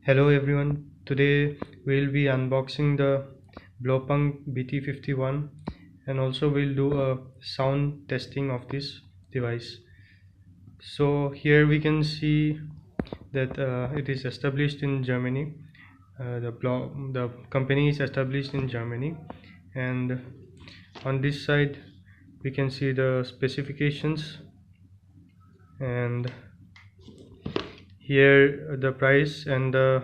Hello everyone, today we'll be unboxing the Blaupunkt BT51 and also we'll do a sound testing of this device. So here we can see that it is established in Germany. The company is established in Germany, and on this side we can see the specifications, and here the price and the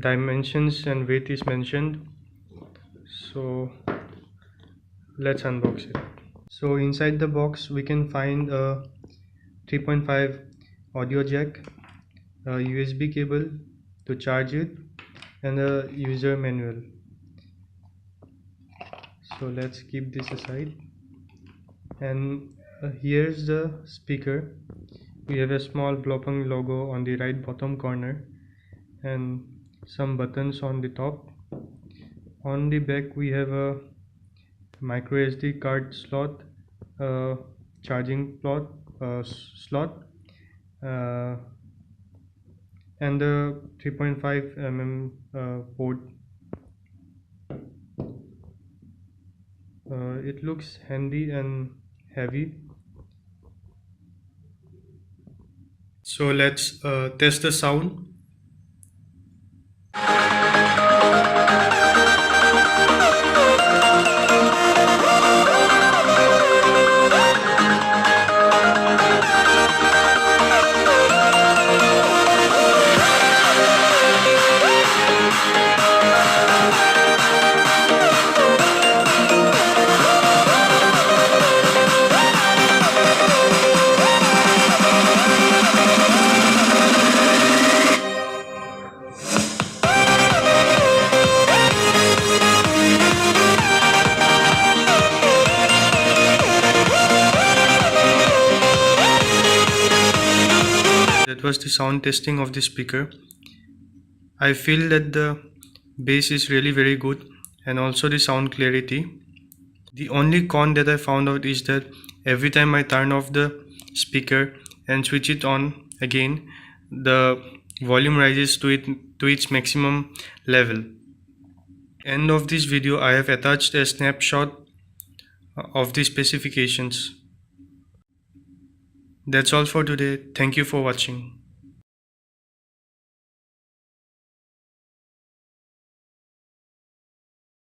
dimensions and weight is mentioned. So let's unbox it. So inside the box we can find a 3.5 audio jack, a USB cable to charge it, and a user manual. So let's keep this aside, and here's the speaker. We have a small Blaupunkt logo on the right bottom corner and some buttons on the top. On the back we have a micro SD card slot, charging slot, and the 3.5 mm port. It looks handy and heavy. So let's test the sound. That was the sound testing of the speaker. I feel that the bass is really very good and also the sound clarity. The only con that I found out is that every time I turn off the speaker and switch it on again, the volume rises to its maximum level. End of this video, I have attached a snapshot of the specifications. That's all for today. Thank you for watching.